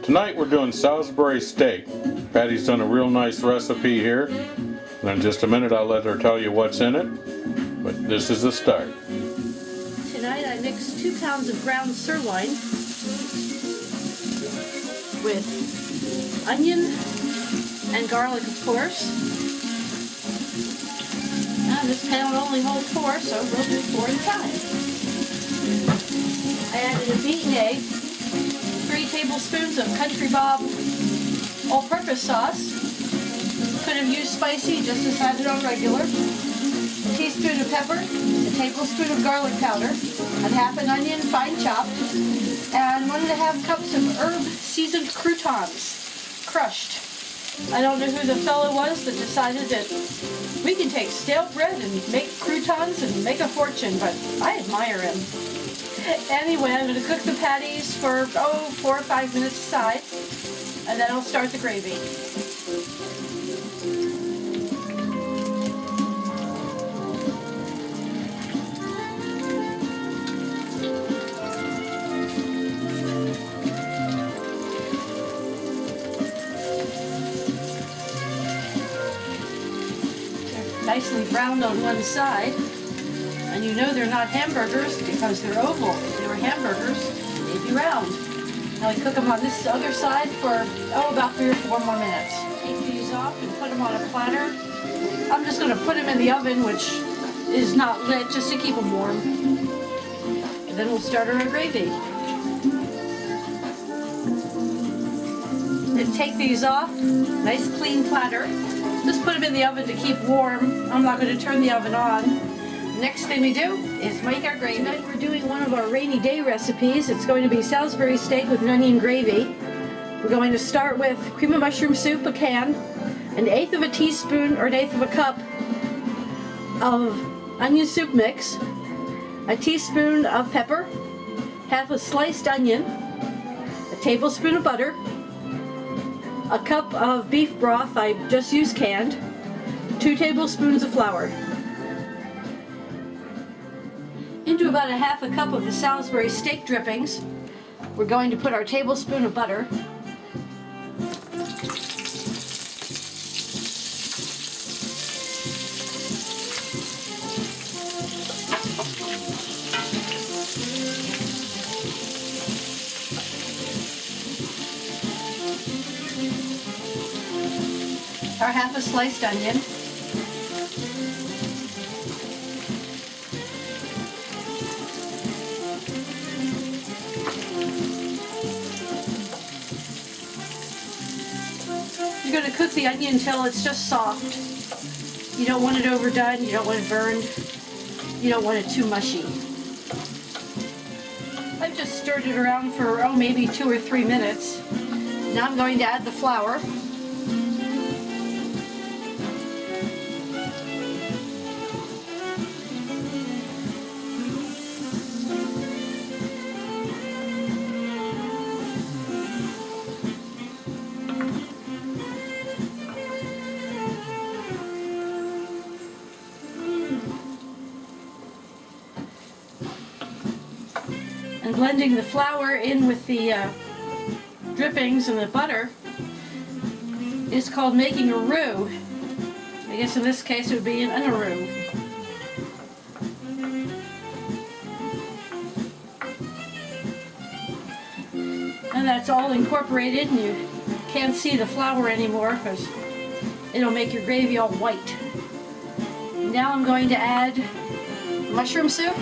Tonight we're doing Salisbury steak. Patty's done a real nice recipe here. And in just a minute I'll let her tell you what's in it. But this is the start. Tonight I mixed 2 pounds of ground sirloin with onion and garlic, of course. Now this pan will only hold 4, so we'll do 4 at a time. I added a beaten egg, 3 tablespoons of Country Bob all-purpose sauce. Could have used spicy, just as had it on regular. A teaspoon of pepper, a tablespoon of garlic powder, and half an onion fine chopped, and 1½ cups of herb seasoned croutons, crushed. I don't know who the fellow was that decided that we can take stale bread and make croutons and make a fortune, but I admire him. Anyway, I'm going to cook the patties for 4 or 5 minutes aside, and then I'll start the gravy. Nicely browned on one side, and you know they're not hamburgers because they're oval. If they were hamburgers, they'd be round. Now we cook them on this other side for about 3 or 4 more minutes. Take these off and put them on a platter. I'm just going to put them in the oven, which is not lit, just to keep them warm. And then we'll start our gravy. And take these off, nice clean platter. Just put them in the oven to keep warm. I'm not going to turn the oven on. Next thing we do is make our gravy. Tonight we're doing one of our rainy day recipes. It's going to be Salisbury steak with an onion gravy. We're going to start with cream of mushroom soup, a can, 1/8 of a teaspoon or 1/8 of a cup of onion soup mix, a teaspoon of pepper, half a sliced onion, a tablespoon of butter, a cup of beef broth, I just used canned, 2 tablespoons of flour. Into about 1/2 cup of the Salisbury steak drippings, we're going to put our tablespoon of butter, our half a sliced onion, you're going to cook the onion until it's just soft. You don't want it overdone, you don't want it burned, you don't want it too mushy. I've just stirred it around for maybe 2 or 3 minutes. Now I'm going to add the flour. And blending the flour in with the drippings and the butter is called making a roux. I guess in this case it would be an roux. And that's all incorporated, and you can't see the flour anymore because it'll make your gravy all white. Now I'm going to add mushroom soup.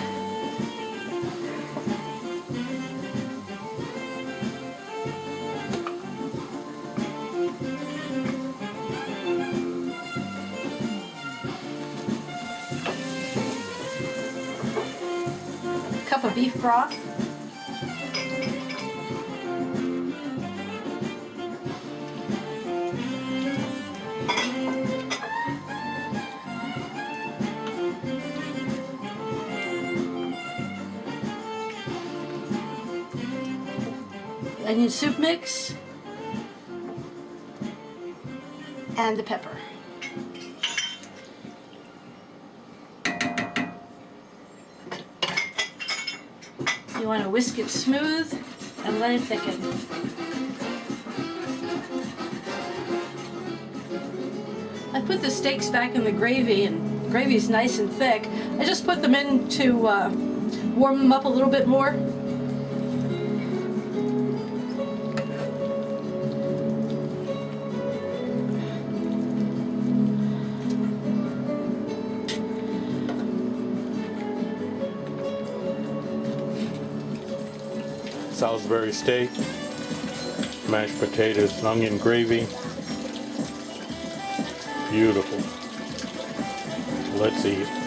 Cup of beef broth, onion soup mix, and the pepper. You want to whisk it smooth and let it thicken. put the steaks back in the gravy, and the gravy's nice and thick. I just put them in to warm them up a little bit more. Salisbury steak, mashed potatoes, and onion gravy. Beautiful. Let's eat.